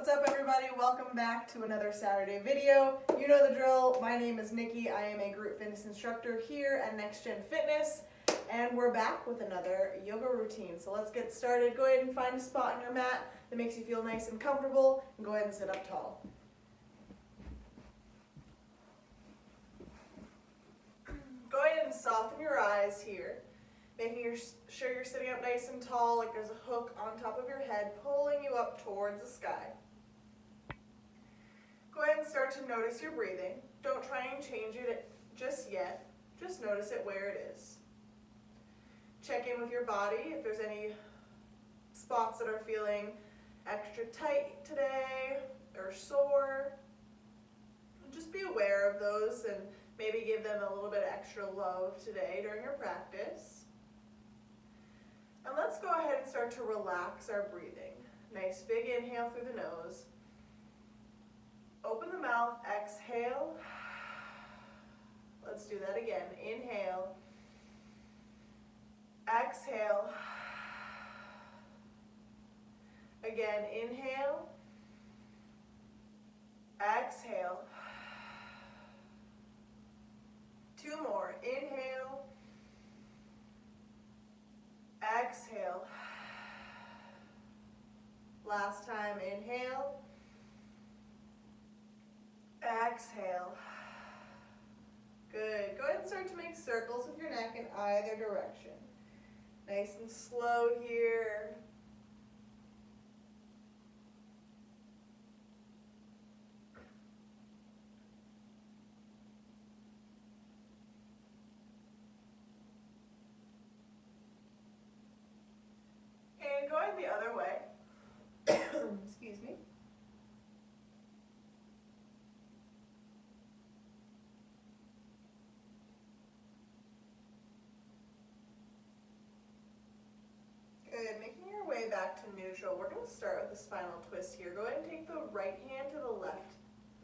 What's up, everybody? Welcome back to another Saturday video. You know the drill. My name is Nikki. I am a group fitness instructor here at Next Gen Fitness, and we're back with another yoga routine. So let's get started. Go ahead and find a spot on your mat that makes you feel nice and comfortable, and go ahead and sit up tall. Go ahead and soften your eyes here, making sure you're sitting up nice and tall, like there's a hook on top of your head pulling you up towards the sky. Go ahead and start to notice your breathing. Don't try and change it just yet. Just notice it where it is. Check in with your body if there's any spots that are feeling extra tight today or sore. Just be aware of those and maybe give them a little bit of extra love today during your practice. And let's go ahead and start to relax our breathing. Nice big inhale through the nose. Open the mouth, exhale. Let's do that again. Inhale. Exhale. Again, inhale. Exhale. Two more. Inhale. Exhale. Last time, inhale. Exhale. Good. Go ahead and start to make circles with your neck in either direction. Nice and slow here. And going the other way. Excuse me. Good. Making your way back to neutral. We're going to start with a spinal twist here. Go ahead and take the right hand to the left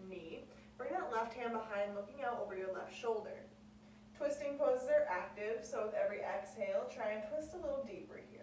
knee. Bring that left hand behind, looking out over your left shoulder. Twisting poses are active, so with every exhale, try and twist a little deeper here.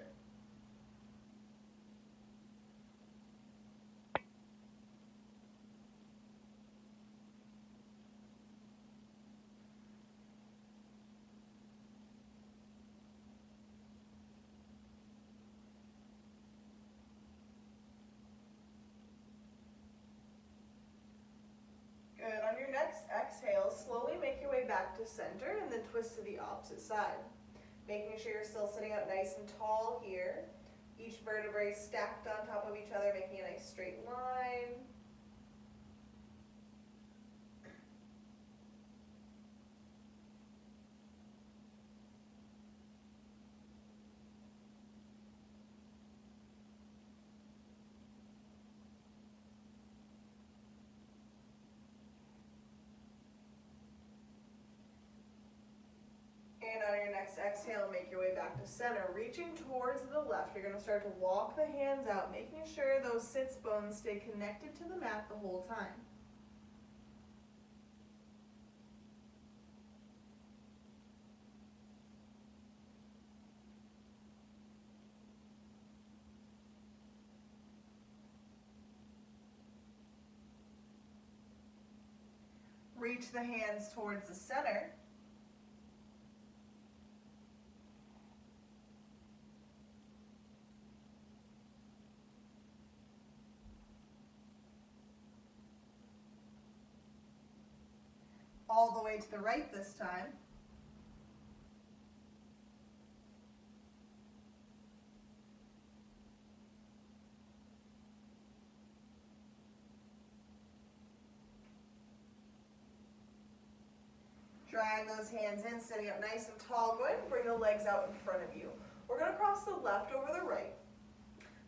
Good. On your next exhale, slowly make your way back to center and then twist to the opposite side. Making sure you're still sitting up nice and tall here. Each vertebrae stacked on top of each other, making a nice straight line. And on your next exhale, make your way back to center. Reaching towards the left, you're going to start to walk the hands out, making sure those sits bones stay connected to the mat the whole time. Reach the hands towards the center. All the way to the right this time. Drag those hands in, sitting up nice and tall. Go ahead and bring the legs out in front of you. We're going to cross the left over the right,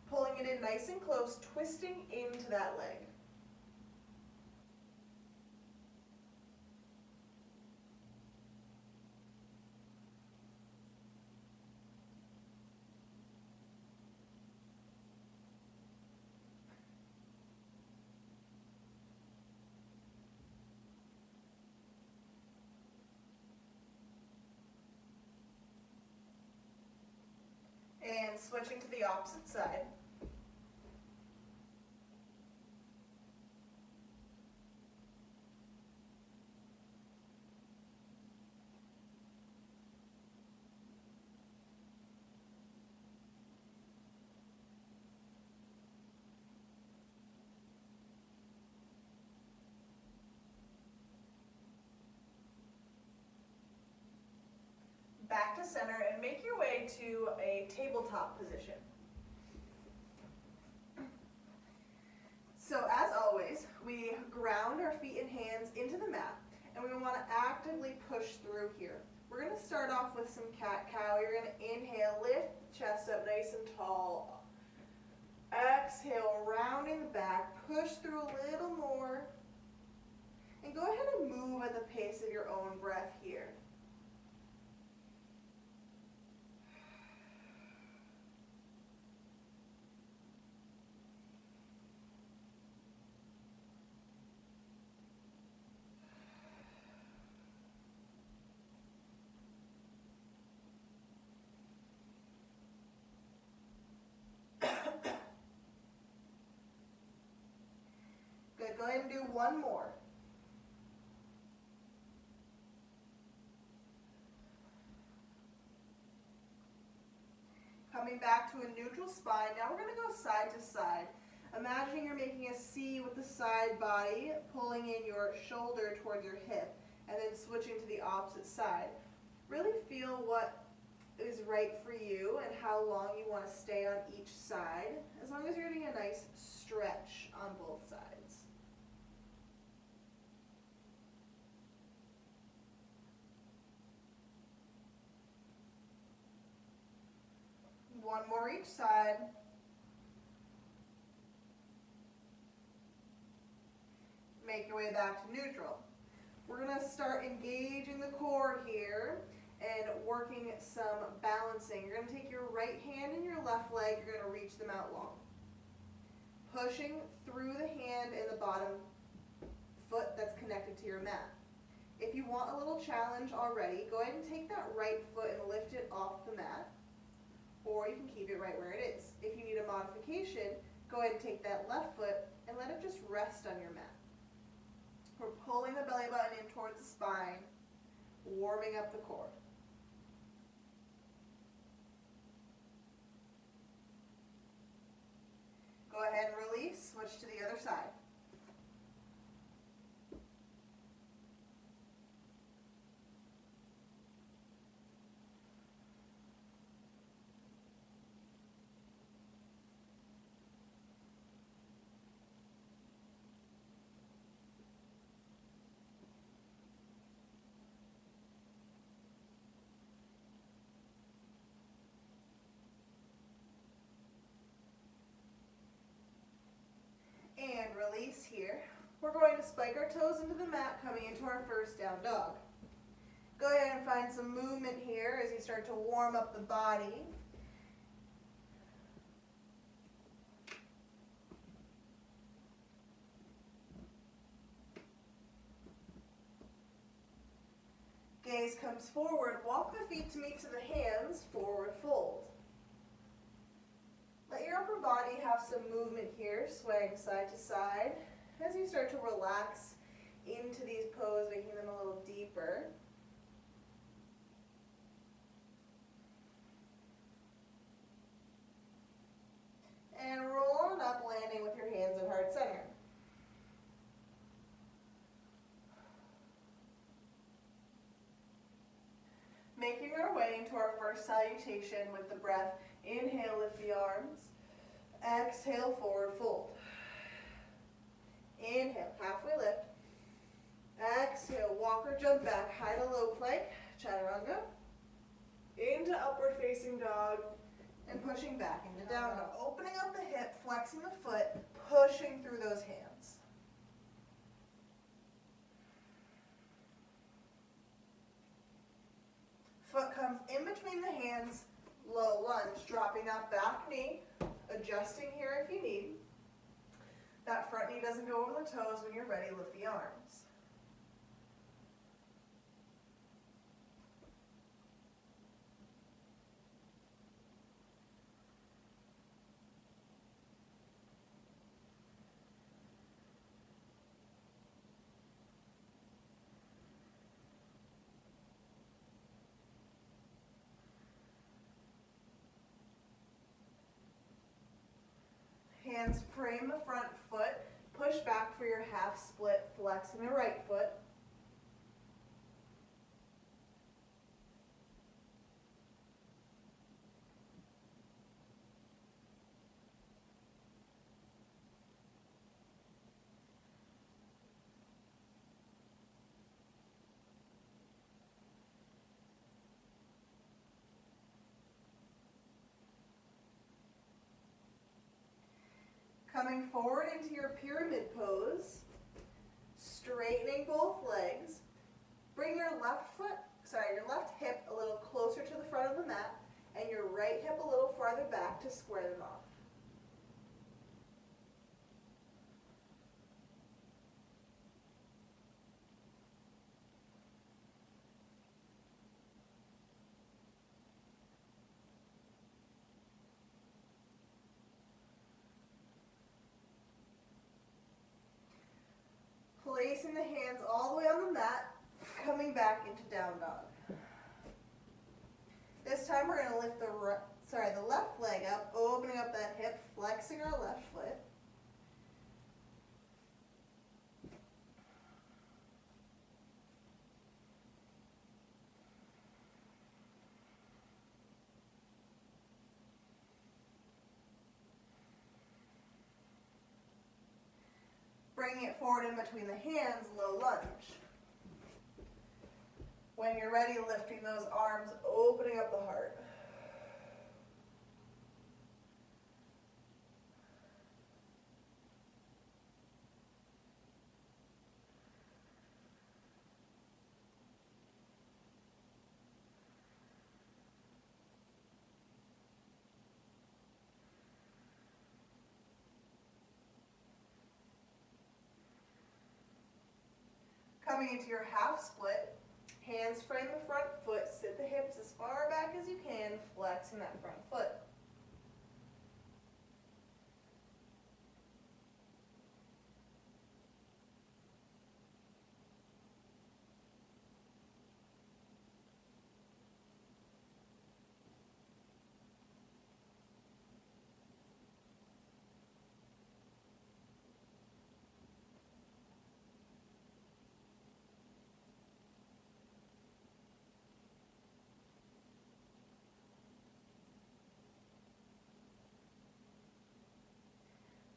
pulling it in nice and close, twisting into that leg. And switching to the opposite side. to center and make your way to a tabletop position. So as always, we ground our feet and hands into the mat, and we want to actively push through here. We're going to start off with some cat-cow. You're going to inhale, lift the chest up nice and tall. Exhale, rounding the back, push through a little more. And go ahead and move at the pace of your own breath here. Good, go ahead and do one more. Coming back to a neutral spine. Now we're going to go side to side. Imagining you're making a C with the side body, pulling in your shoulder towards your hip, and then switching to the opposite side. Really feel what is right for you and how long you want to stay on each side, as long as you're getting a nice stretch on both sides. One more each side. Make your way back to neutral. We're going to start engaging the core here and working some balancing. You're going to take your right hand and your left leg, you're going to reach them out long. Pushing through the hand and the bottom foot that's connected to your mat. If you want a little challenge already, go ahead and take that right foot and lift it off the mat, or you can keep it right where it is. If you need a modification, go ahead and take that left foot and let it just rest on your mat. We're pulling the belly button in towards the spine, warming up the core. Go ahead and release, switch to the other side. And release here. We're going to spike our toes into the mat, coming into our first down dog. Go ahead and find some movement here as you start to warm up the body. Gaze comes forward. Walk the feet to meet to the hands, forward fold. Let your upper body have some movement here, swaying side to side as you start to relax into these poses, making them a little deeper. And roll on up, landing with your hands at heart center. Making our way into our first salutation with the breath. Inhale, lift the arms. Exhale, forward fold. Inhale, halfway lift. Exhale, walk or jump back, high to low plank, chaturanga. Into upward facing dog, and pushing back into down dog. Opening up the hip, flexing the foot, pushing through those hands. Foot comes in between the hands, low lunge, dropping that back knee, adjusting here if you need. That front knee doesn't go over the toes. When you're ready, lift the arms. Hands frame the front foot, push back for your half split, flexing the right foot. Coming forward into your pyramid pose, straightening both legs. Bring your your left hip a little closer to the front of the mat and your right hip a little farther back to square them off. Placing the hands all the way on the mat, coming back into down dog. This time we're going to lift the left leg up, opening up that hip, flexing our left foot. Bringing it forward in between the hands, low lunge. When you're ready, lifting those arms, opening up the heart. Coming into your half split, hands frame the front foot, sit the hips as far back as you can, flexing that front foot.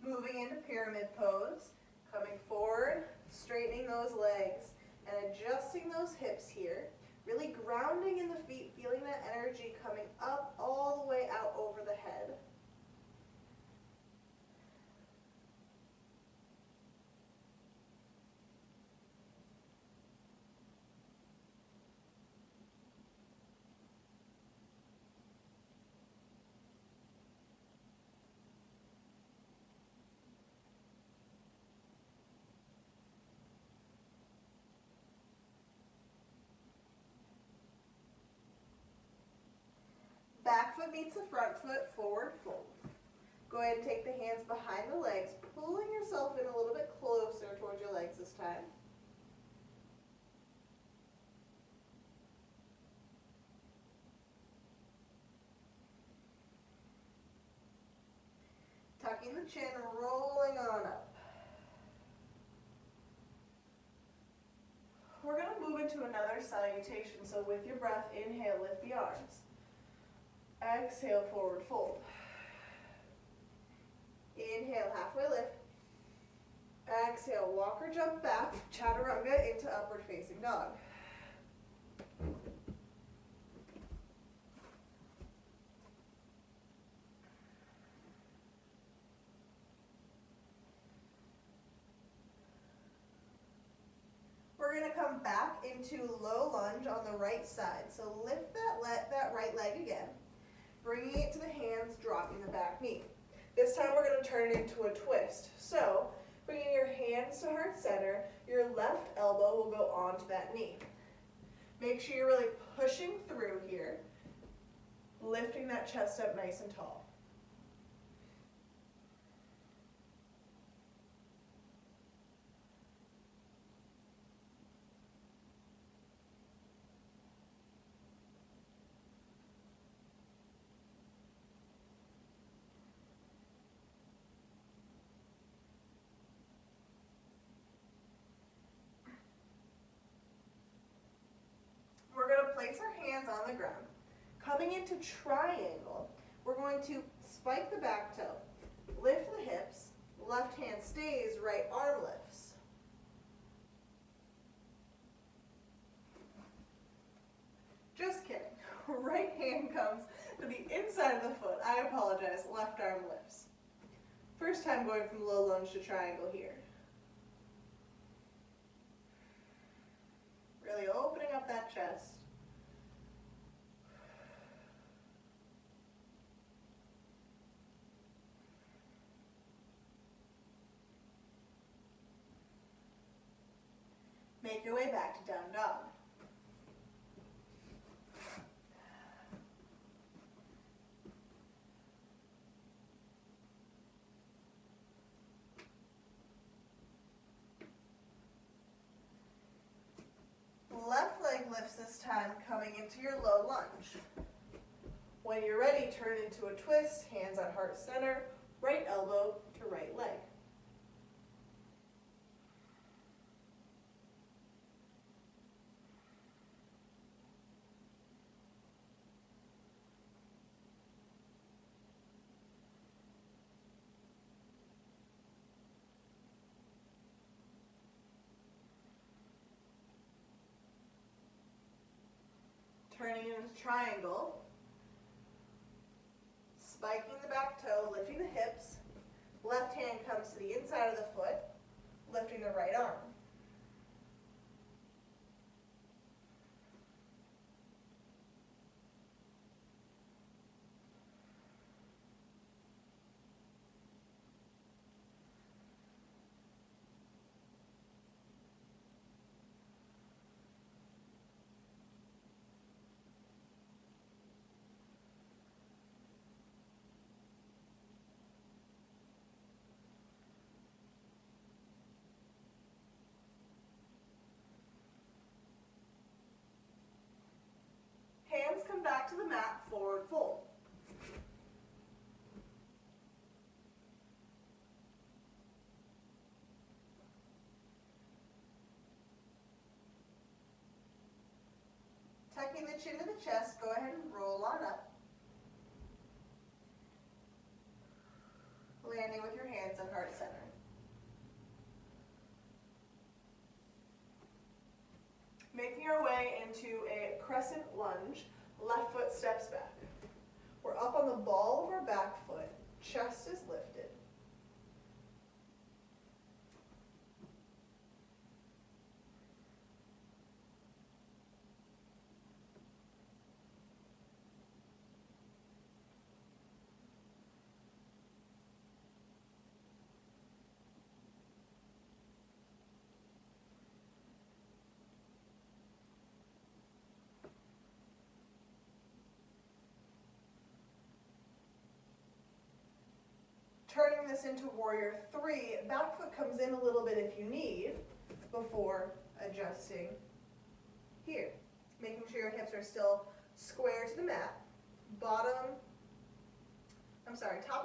Moving into pyramid pose, coming forward, straightening those legs, and adjusting those hips here. Really grounding in the feet, feeling that energy coming up all the way out over the head. Back foot meets the front foot, forward fold. Go ahead and take the hands behind the legs, pulling yourself in a little bit closer towards your legs this time. Tucking the chin, rolling on up. We're going to move into another salutation. So with your breath, inhale, lift the arms. Exhale, forward fold. Inhale, halfway lift. Exhale, walk or jump back, chaturanga into upward facing dog. We're going to come back into low lunge on the right side. So lift that right leg again. Bringing it to the hands, dropping the back knee. This time we're going to turn it into a twist. So, bringing your hands to heart center, your left elbow will go onto that knee. Make sure you're really pushing through here, lifting that chest up nice and tall. Place our hands on the ground. Coming into triangle, we're going to spike the back toe, lift the hips, left hand stays, right arm lifts. Just kidding. Right hand comes to the inside of the foot. I apologize, left arm lifts. For first time going from low lunge to triangle here. Really opening up that chest. Make your way back to down dog. Left leg lifts this time, coming into your low lunge. When you're ready, turn into a twist, hands on heart center, right elbow to right leg. Turning into triangle, spiking the back toe, lifting the hips, left hand comes to the inside of the foot, lifting the right arm. Hands come back to the mat, forward fold. Tucking the chin to the chest, go ahead and roll on up. Landing with your hands on heart center. Making our way into a crescent lunge, left foot steps back. We're up on the ball of our back foot, chest is lifted. Turning this into warrior three, back foot comes in a little bit if you need before adjusting here. Making sure your hips are still square to the mat. Top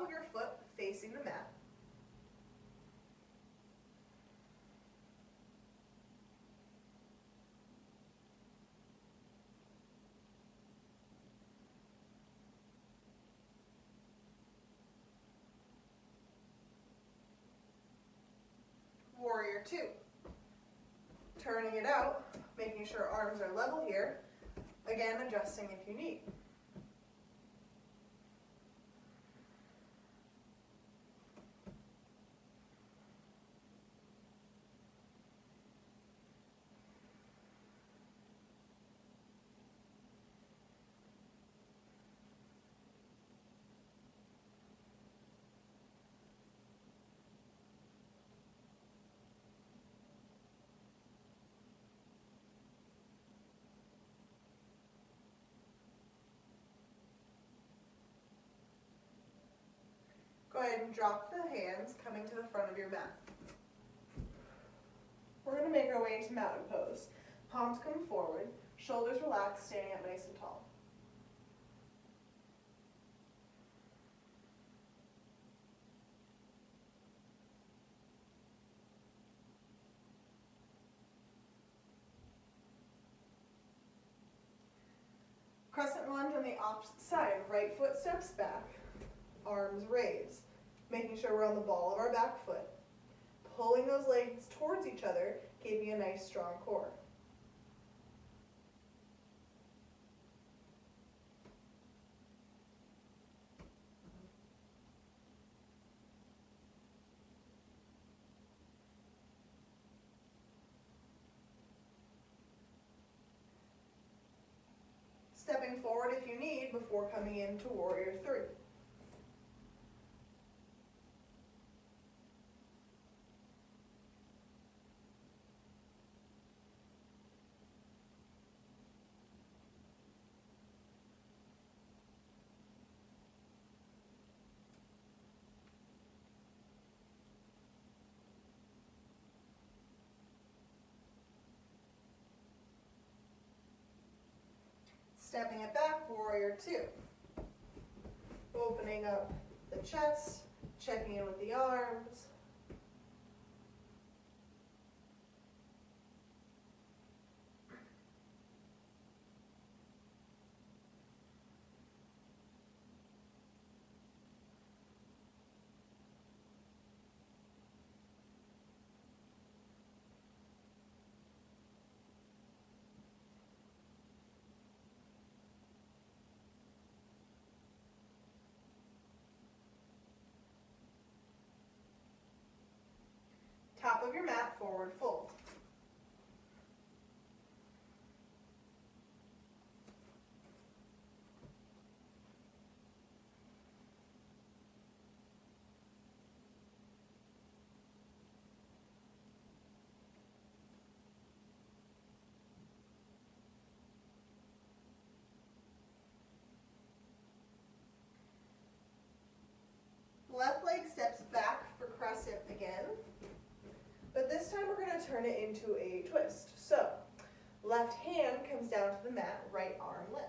of your foot facing the mat. Warrior two. Turning it out, making sure arms are level here. Again, adjusting if you need. Go ahead and drop the hands coming to the front of your mat. We're going to make our way into mountain pose. Palms come forward, shoulders relaxed, standing up nice and tall. Crescent lunge on the opposite side. Right foot steps back, arms raised, making sure we're on the ball of our back foot. Pulling those legs towards each other, giving a nice strong core. stepping forward if you need before coming into warrior three. Stepping it back, warrior two. Opening up the chest, checking in with the arms. Top of your mat, forward fold. Left leg steps back for crescent again, but this time we're going to turn it into a twist. So, left hand comes down to the mat, right arm lifts.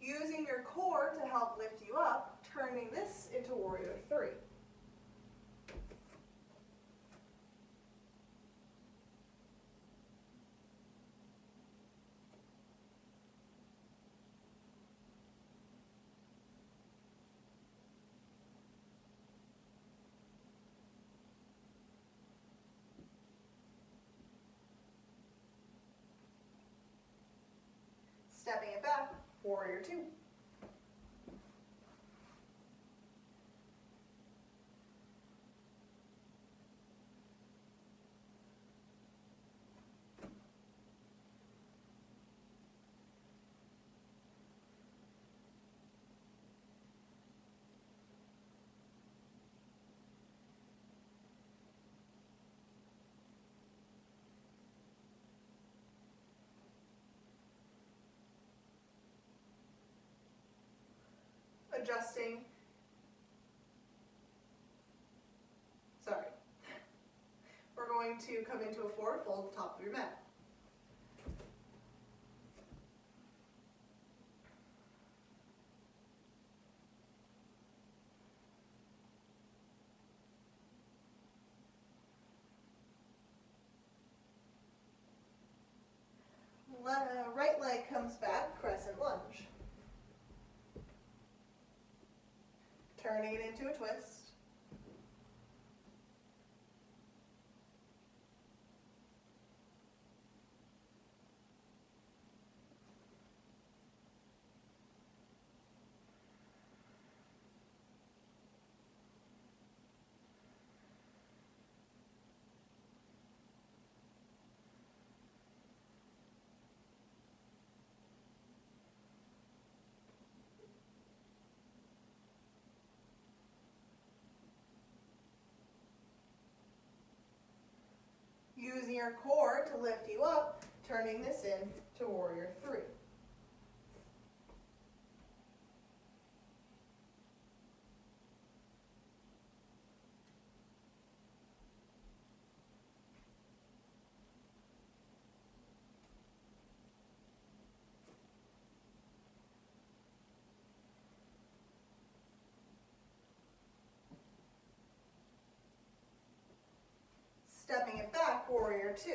Using your core to help lift you up, turning this into warrior three. Stepping it back, warrior two. Adjusting. Sorry. We're going to come into a forward fold at the top of your mat. Right leg comes back, crescent lunge. Turning it into a twist. Using your core to lift you up, turning this in to warrior three. Stepping it back, warrior two.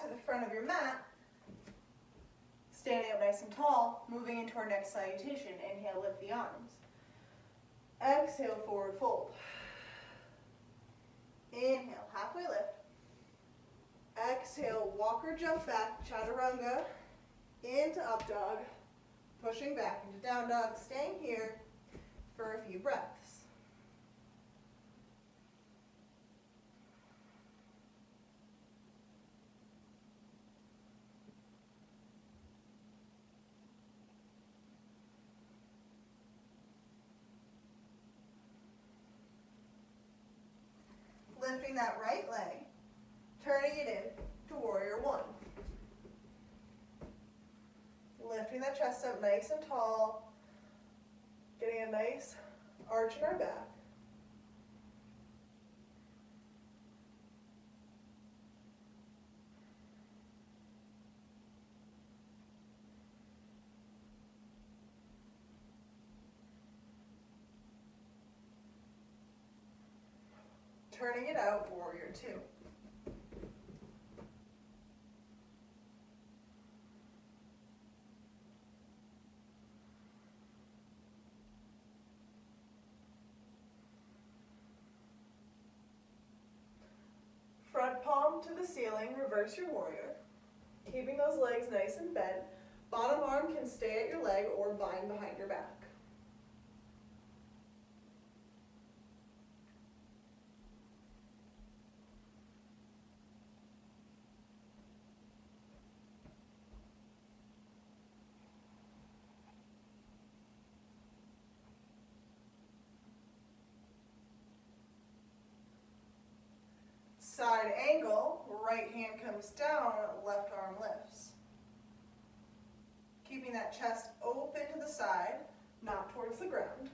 to the front of your mat, standing up nice and tall, moving into our next salutation. Inhale, lift the arms. Exhale, forward fold. Inhale, halfway lift. Exhale, walk or jump back, chaturanga, into up dog, pushing back into down dog, staying here for a few breaths. Lifting that right leg, turning it in to warrior one. Lifting that chest up nice and tall, getting a nice arch in our back. Turning it out, warrior two. Front palm to the ceiling, reverse your warrior. Keeping those legs nice and bent. Bottom arm can stay at your leg or bind behind your back. Side angle, right hand comes down, left arm lifts. Keeping that chest open to the side, not towards the ground.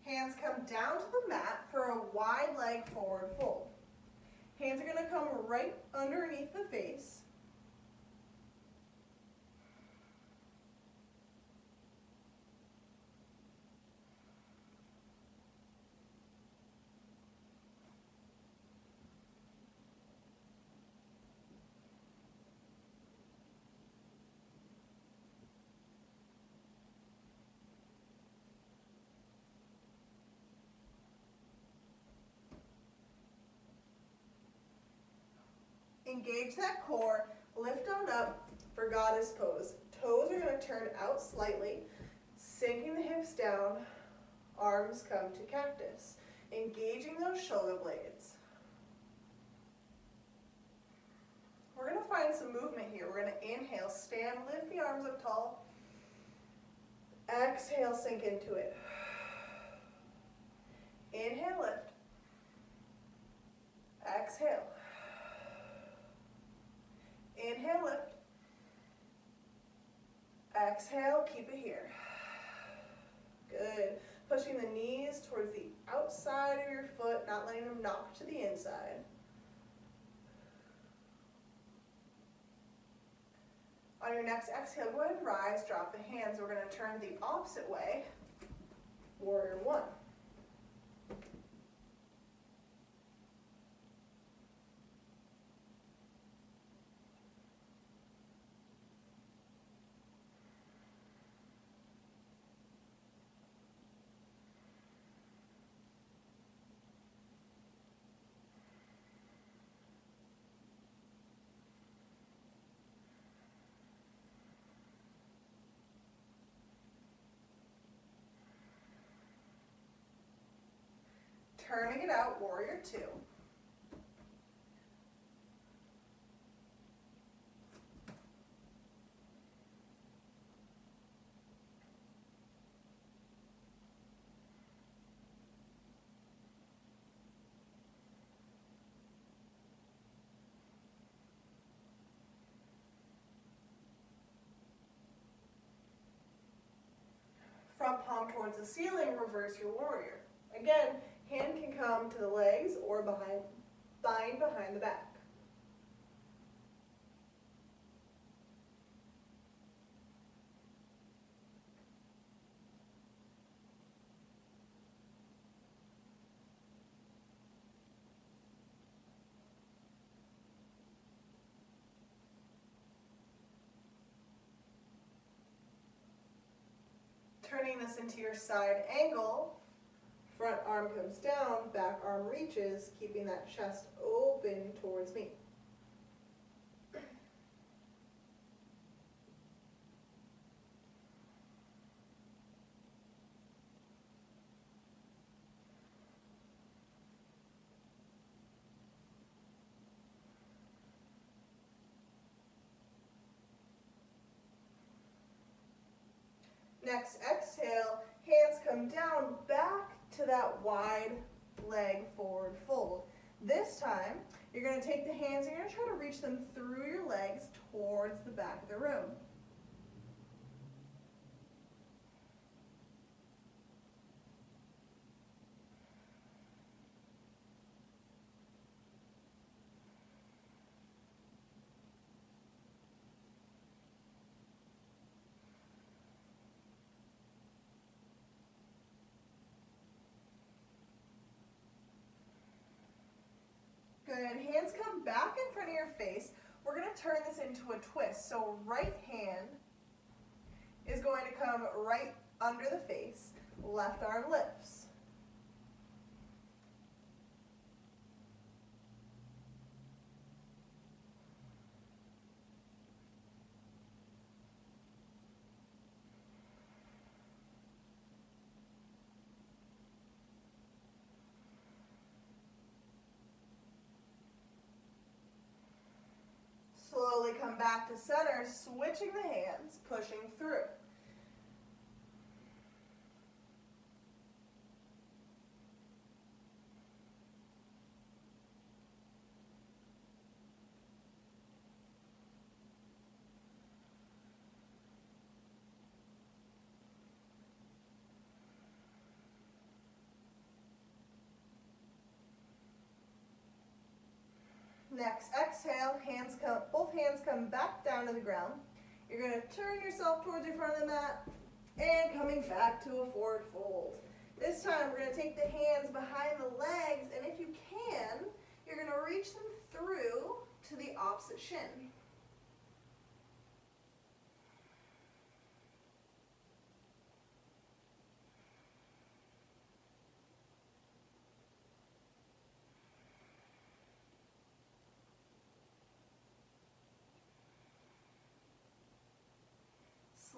Hands come down to the mat for a wide leg forward fold. Hands are going to come right underneath the face. Engage that core, lift on up for goddess pose. Toes are going to turn out slightly, sinking the hips down, arms come to cactus. Engaging those shoulder blades. We're going to find some movement here. We're going to inhale, stand, lift the arms up tall. Exhale, sink into it. Inhale, lift. Exhale. Inhale, lift. Exhale, keep it here. Good. Pushing the knees towards the outside of your foot, not letting them knock to the inside. On your next exhale, go ahead and rise, drop the hands. We're going to turn the opposite way, warrior one. Turning it out, warrior two. towards the ceiling, reverse your warrior. Again, hand can come to the legs or bind behind the back. Turning this into your side angle, front arm comes down, back arm reaches, keeping that chest open towards me. Next exhale, hands come down, back to that wide leg forward fold. This time, you're going to take the hands and you're going to try to reach them through your legs towards the back of the room. Good. Hands come back in front of your face. We're going to turn this into a twist. So right hand is going to come right under the face. Left arm lifts. Slowly come back to center, switching the hands, pushing through. Next, exhale, both hands come back down to the ground. You're going to turn yourself towards your front of the mat and coming back to a forward fold. This time, we're going to take the hands behind the legs, and if you can, you're going to reach them through to the opposite shin.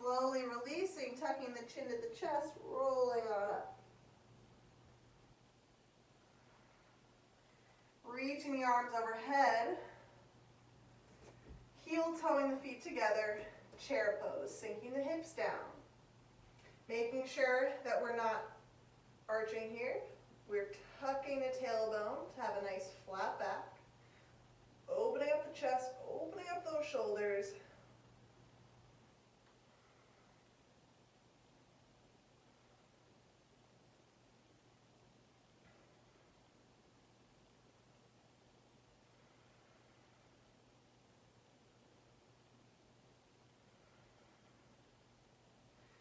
Slowly releasing, tucking the chin to the chest, rolling on up. Reaching the arms overhead, heel toeing the feet together, chair pose, sinking the hips down. Making sure that we're not arching here. We're tucking the tailbone to have a nice flat back. Opening up the chest, opening up those shoulders.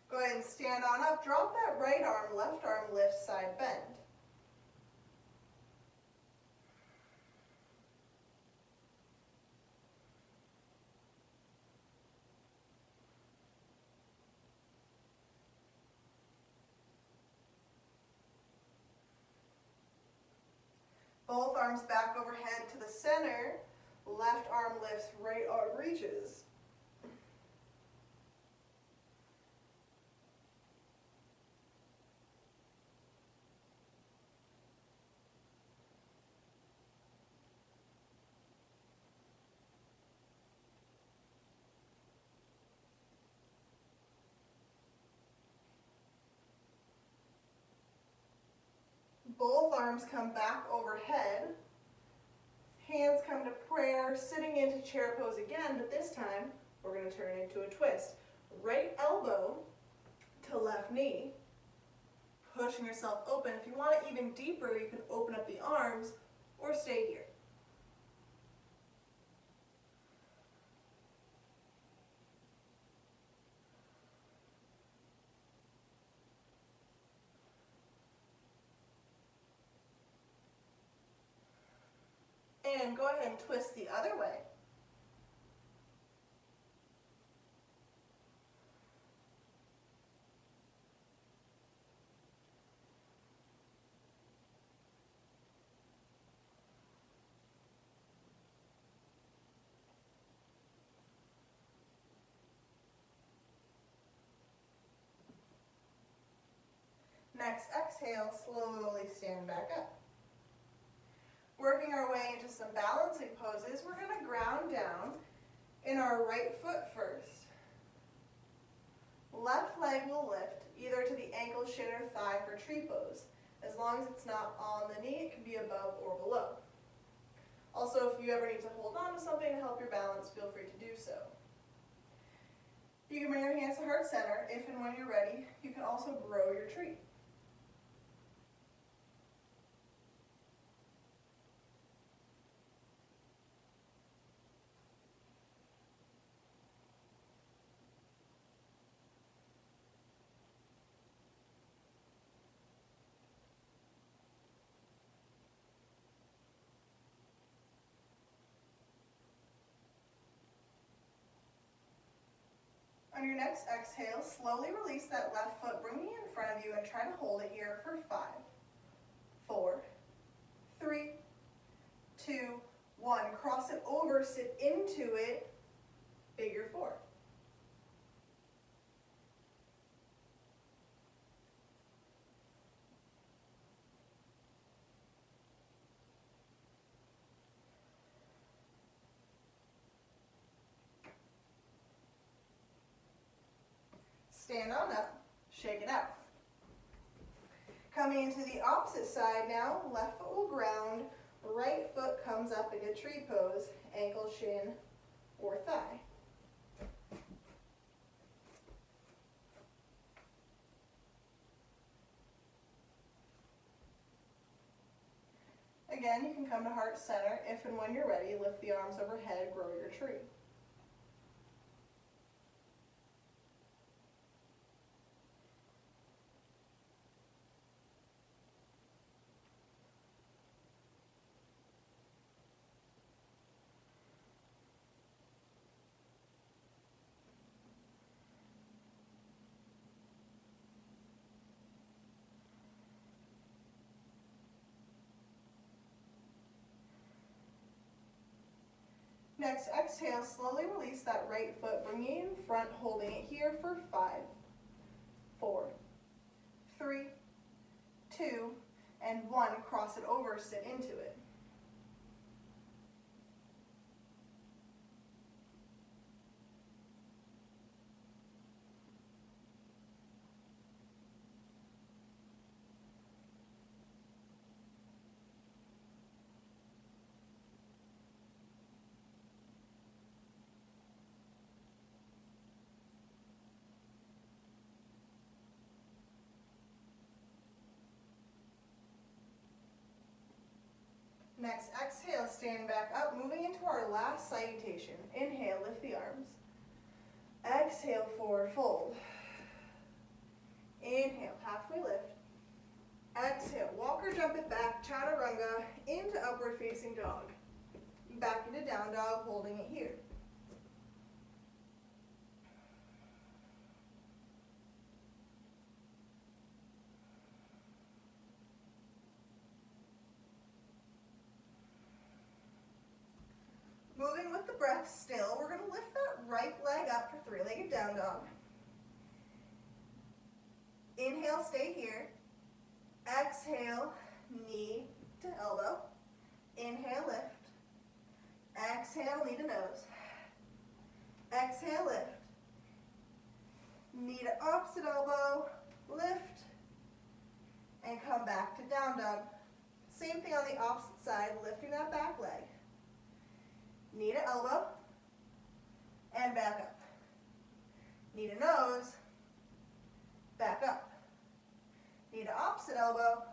Go ahead and stand on up. Drop that right arm, left arm lifts, side bend. Both arms back overhead to the center. Left arm lifts, right arm reaches. Both arms come back overhead. Hands come to prayer, sitting into chair pose again, but this time we're going to turn into a twist. Right elbow to left knee. pushing yourself open. If you want it even deeper, you can open up the arms or stay here. And go ahead and twist the other way. Next, exhale, slowly stand back up. Working our way into some balancing poses, we're going to ground down in our right foot first. Left leg will lift either to the ankle, shin, or thigh for tree pose. As long as it's not on the knee, it can be above or below. Also, if you ever need to hold on to something to help your balance, feel free to do so. You can bring your hands to heart center. If and when you're ready, you can also grow your tree. On your next exhale, slowly release that left foot, bring it in front of you, and try to hold it here for 5, 4, 3, 2, 1. Cross it over, sit into it, figure 4. Stand on up, shake it out. Coming into the opposite side now, left foot will ground, right foot comes up into tree pose, ankle, shin, or thigh. Again, you can come to heart center. If and when you're ready, lift the arms overhead, grow your tree. Next, exhale, slowly release that right foot, bringing it in front, holding it here for 5, 4, 3, 2, and 1. Cross it over, sit into it. Next, exhale, stand back up, moving into our last salutation. Inhale, lift the arms. Exhale, forward fold. Inhale, halfway lift. Exhale, walk or jump it back, chaturanga, into upward facing dog. Back into down dog, holding it here. Moving with the breath still, we're going to lift that right leg up for three-legged down dog. Inhale, stay here. Exhale, knee to elbow. Inhale, lift. Exhale, knee to nose. Exhale, lift. Knee to opposite elbow, lift, and come back to down dog. Same thing on the opposite side, lifting that back leg. Knee to elbow, and back up. Knee to nose, back up. Knee to opposite. opposite elbow,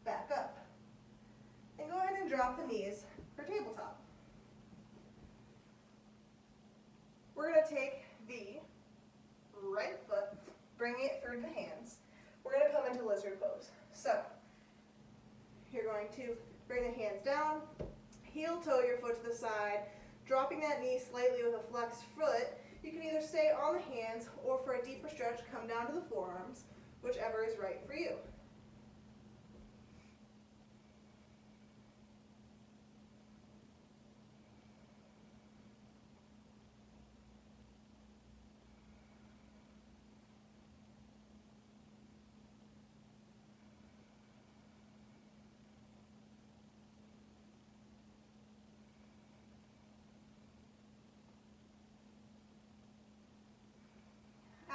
back up. And go ahead and drop the knees for tabletop. We're going to take the right foot, bring it through the hands. We're going to come into lizard pose. So, you're going to bring the hands down, heel toe your foot to the side, dropping that knee slightly with a flexed foot. You can either stay on the hands or for a deeper stretch, come down to the forearms, whichever is right for you.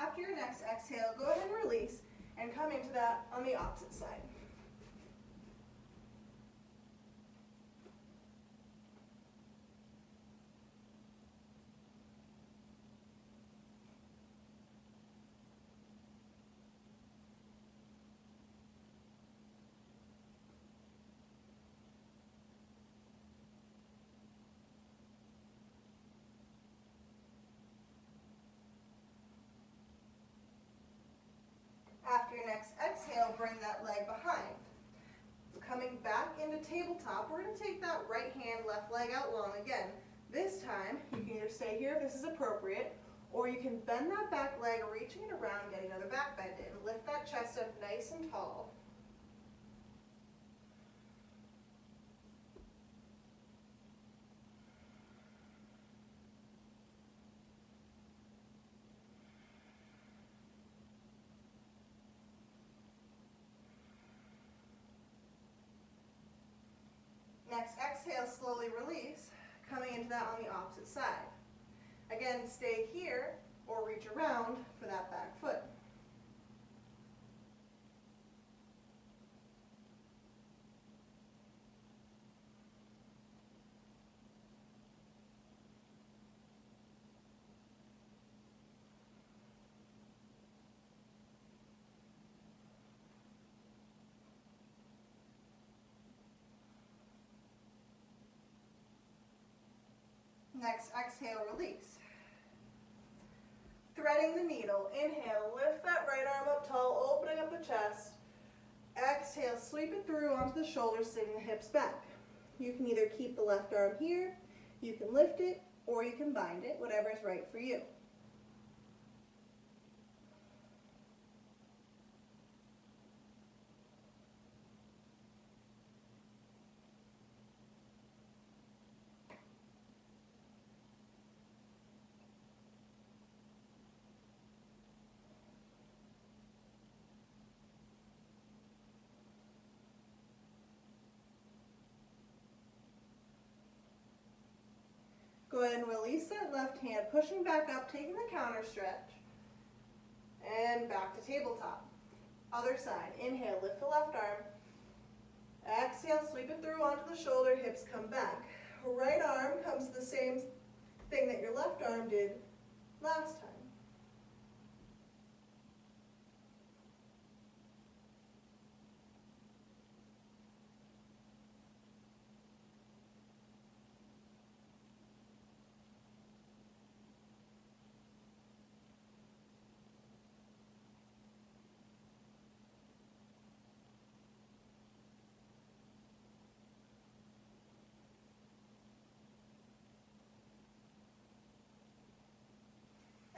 After your next exhale, go ahead and release and come into that on the opposite side. After your next exhale, bring that leg behind. Coming back into tabletop, we're going to take that right hand, left leg out long again. This time, you can either stay here if this is appropriate, or you can bend that back leg, reaching it around, getting another back bend in. Lift that chest up nice and tall. Next exhale, slowly release, coming into that on the opposite side. Again, stay here or reach around for that back foot. Next, exhale, release. Threading the needle. Inhale, lift that right arm up tall, opening up the chest. Exhale, sweep it through onto the shoulders, sitting the hips back. You can either keep the left arm here, you can lift it, or you can bind it, whatever is right for you. Go ahead and release that left hand, pushing back up, taking the counter stretch, and back to tabletop. Other side, inhale, lift the left arm. Exhale, sweep it through onto the shoulder, hips come back. Right arm comes to the same thing that your left arm did last time.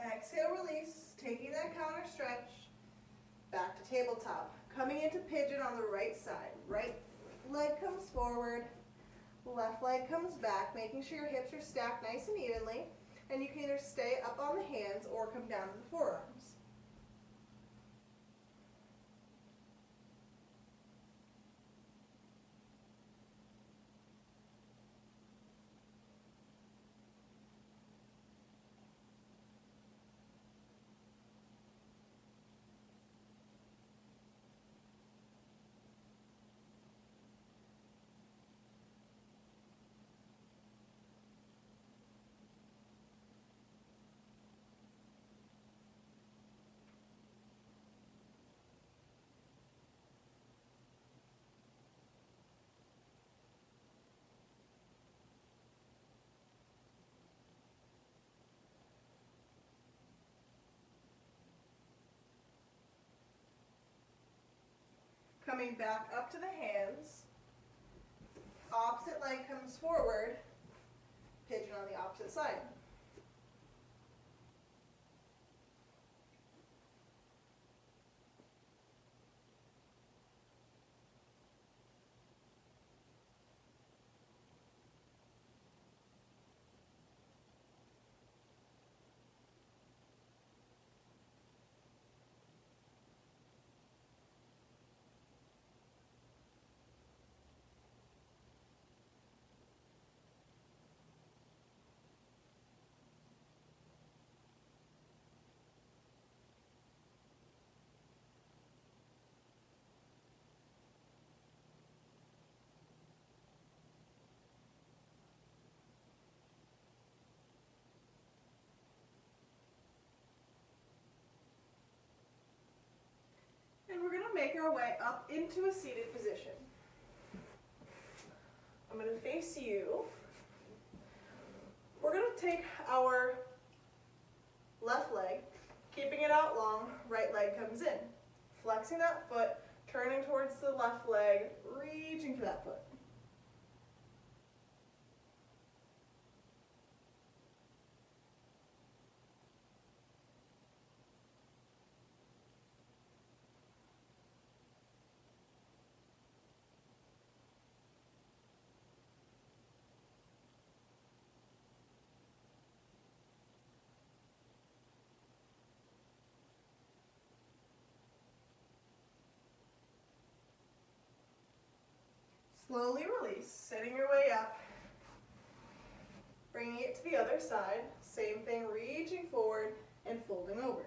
Exhale, release, taking that counter stretch, back to tabletop. Coming into pigeon on the right side. Right leg comes forward, left leg comes back, making sure your hips are stacked nice and evenly. And you can either stay up on the hands or come down to the forearms. Coming back up to the hands. Opposite leg comes forward. Pigeon on the opposite side. And we're going to make our way up into a seated position. I'm going to face you. We're going to take our left leg, keeping it out long, right leg comes in. Flexing that foot, turning towards the left leg, reaching for that foot. Slowly release, sitting your way up, bringing it to the other side. Same thing, reaching forward and folding over.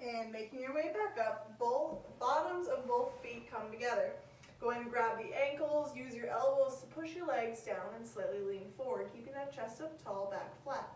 And making your way back up, both bottoms of both feet come together. Go ahead and grab the ankles, use your elbows to push your legs down and slightly lean forward, keeping that chest up tall, back flat.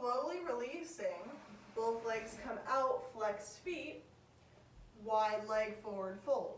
Slowly releasing, both legs come out, flexed feet, wide leg forward fold.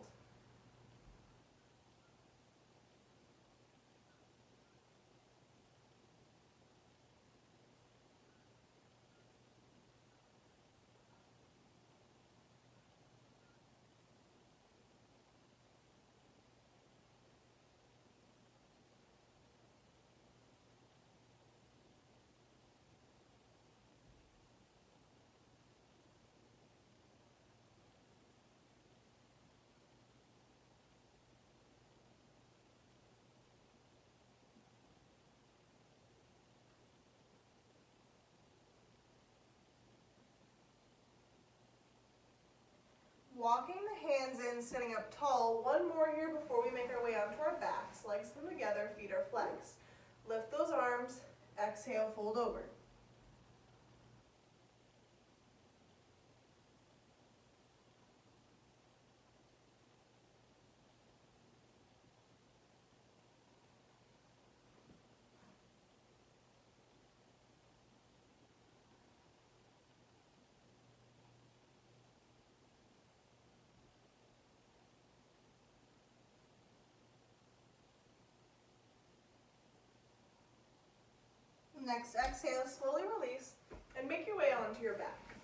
Walking the hands in, sitting up tall. One more here before we make our way onto our backs. Legs come together, feet are flexed. Lift those arms, exhale, fold over. Next exhale, slowly release and make your way onto your back.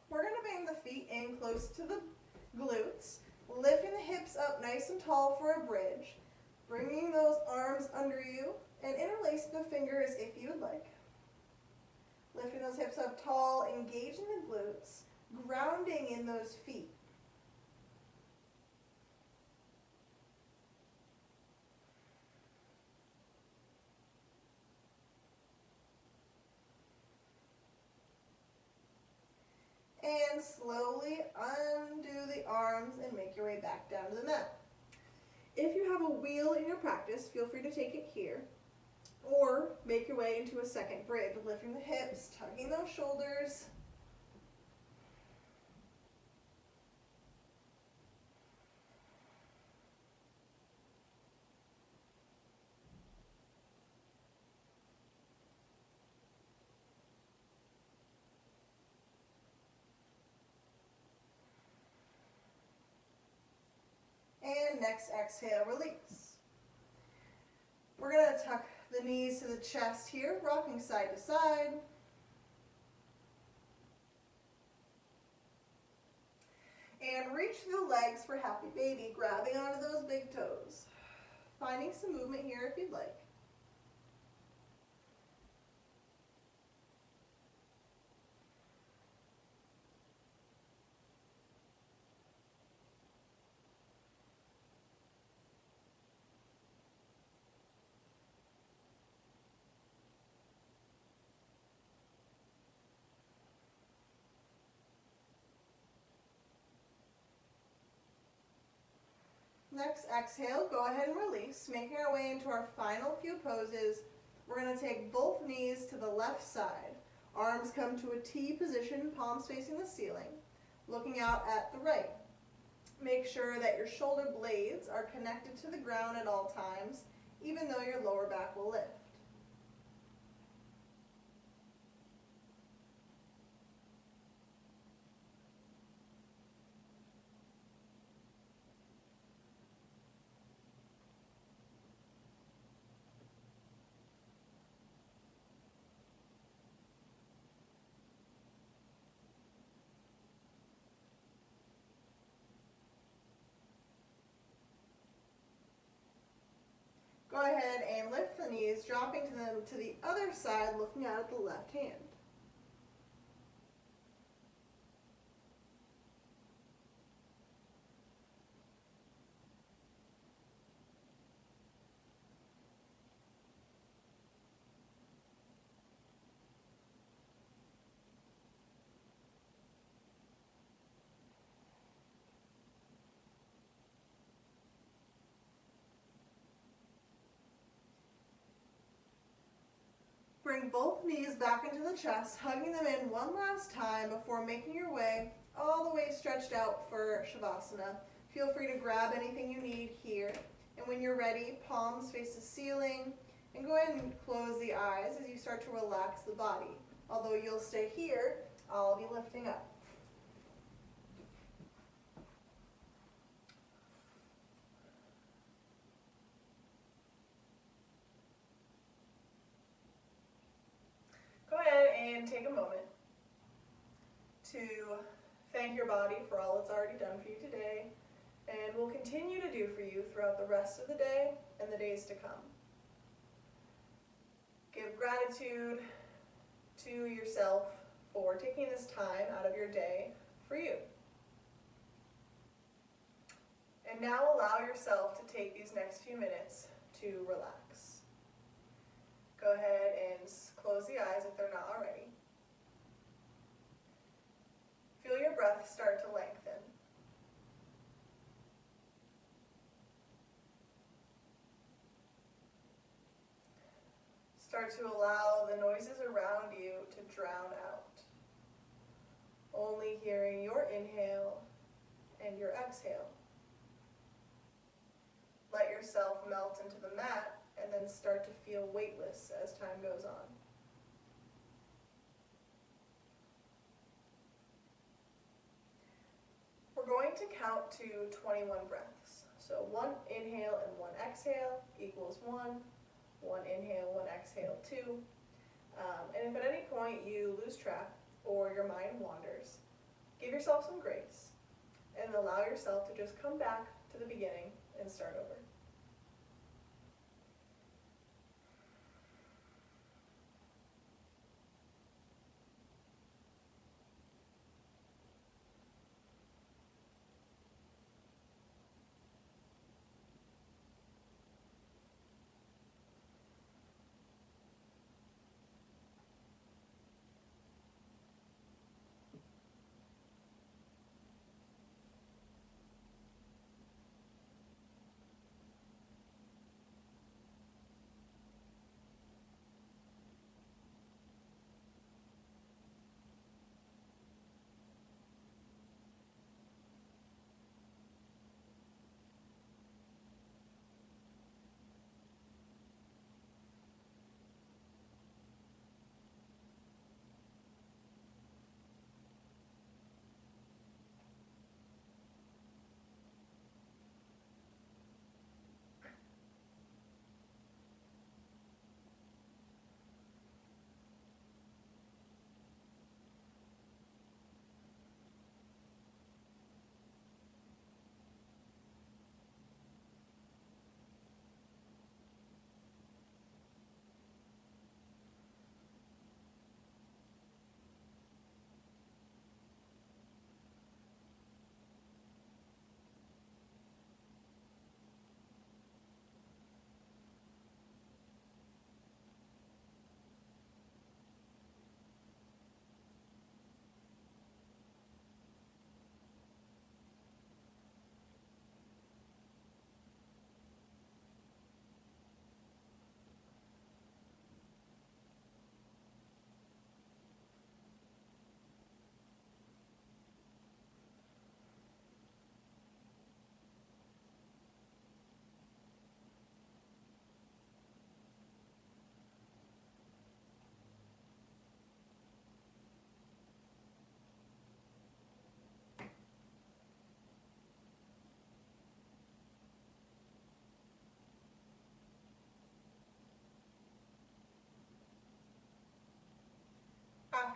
We're going to bring the feet in close to the glutes, lifting the hips up nice and tall for a bridge, bringing those arms under you and interlacing the fingers if you would like. Lifting those hips up tall, engaging the glutes, grounding in those feet. And slowly undo the arms and make your way back down to the mat. If you have a wheel in your practice, feel free to take it here. Or make your way into a second bridge, lifting the hips, tugging those shoulders. And next exhale, release. We're going to tuck the knees to the chest here, rocking side to side. And reach the legs for happy baby, grabbing onto those big toes. Finding some movement here if you'd like. Next exhale, go ahead and release, making our way into our final few poses. We're going to take both knees to the left side. Arms come to a T position, palms facing the ceiling, looking out at the right. Make sure that your shoulder blades are connected to the ground at all times, even though your lower back will lift. Go ahead and lift the knees, dropping them to the other side, looking out at the left hand. Bring both knees back into the chest, hugging them in one last time before making your way all the way stretched out for Shavasana. Feel free to grab anything you need here. And when you're ready, palms face the ceiling, and go ahead and close the eyes as you start to relax the body. Although you'll stay here, I'll be lifting up. Go ahead and take a moment to thank your body for all it's already done for you today, and will continue to do for you throughout the rest of the day and the days to come. Give gratitude to yourself for taking this time out of your day for you. And now allow yourself to take these next few minutes to relax. Go ahead and close the eyes if they're not already. Feel your breath start to lengthen. Start to allow the noises around you to drown out. Only hearing your inhale and your exhale. Let yourself melt into the mat and then start to feel weightless as time goes on. We're going to count to 21 breaths. So 1 inhale and 1 exhale equals 1. 1 inhale, 1 exhale, 2. And if at any point you lose track or your mind wanders, give yourself some grace and allow yourself to just come back to the beginning and start over.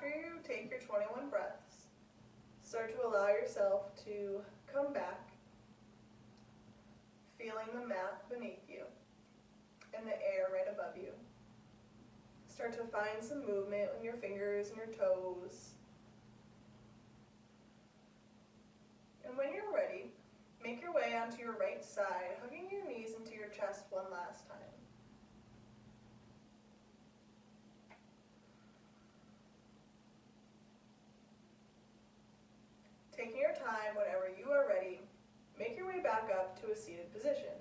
after you take your 21 breaths, start to allow yourself to come back, feeling the mat beneath you and the air right above you. Start to find some movement with your fingers and your toes. And when you're ready, make your way onto your right side, hugging your knees into your chest one last time. Taking your time whenever you are ready, make your way back up to a seated position.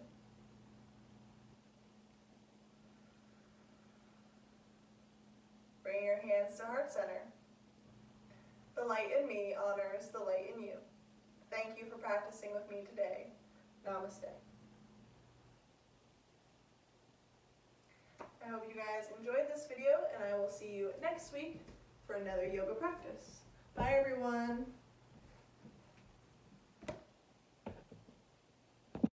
Bring your hands to heart center. The light in me honors the light in you. Thank you for practicing with me today. Namaste. I hope you guys enjoyed this video, and I will see you next week for another yoga practice. Bye everyone.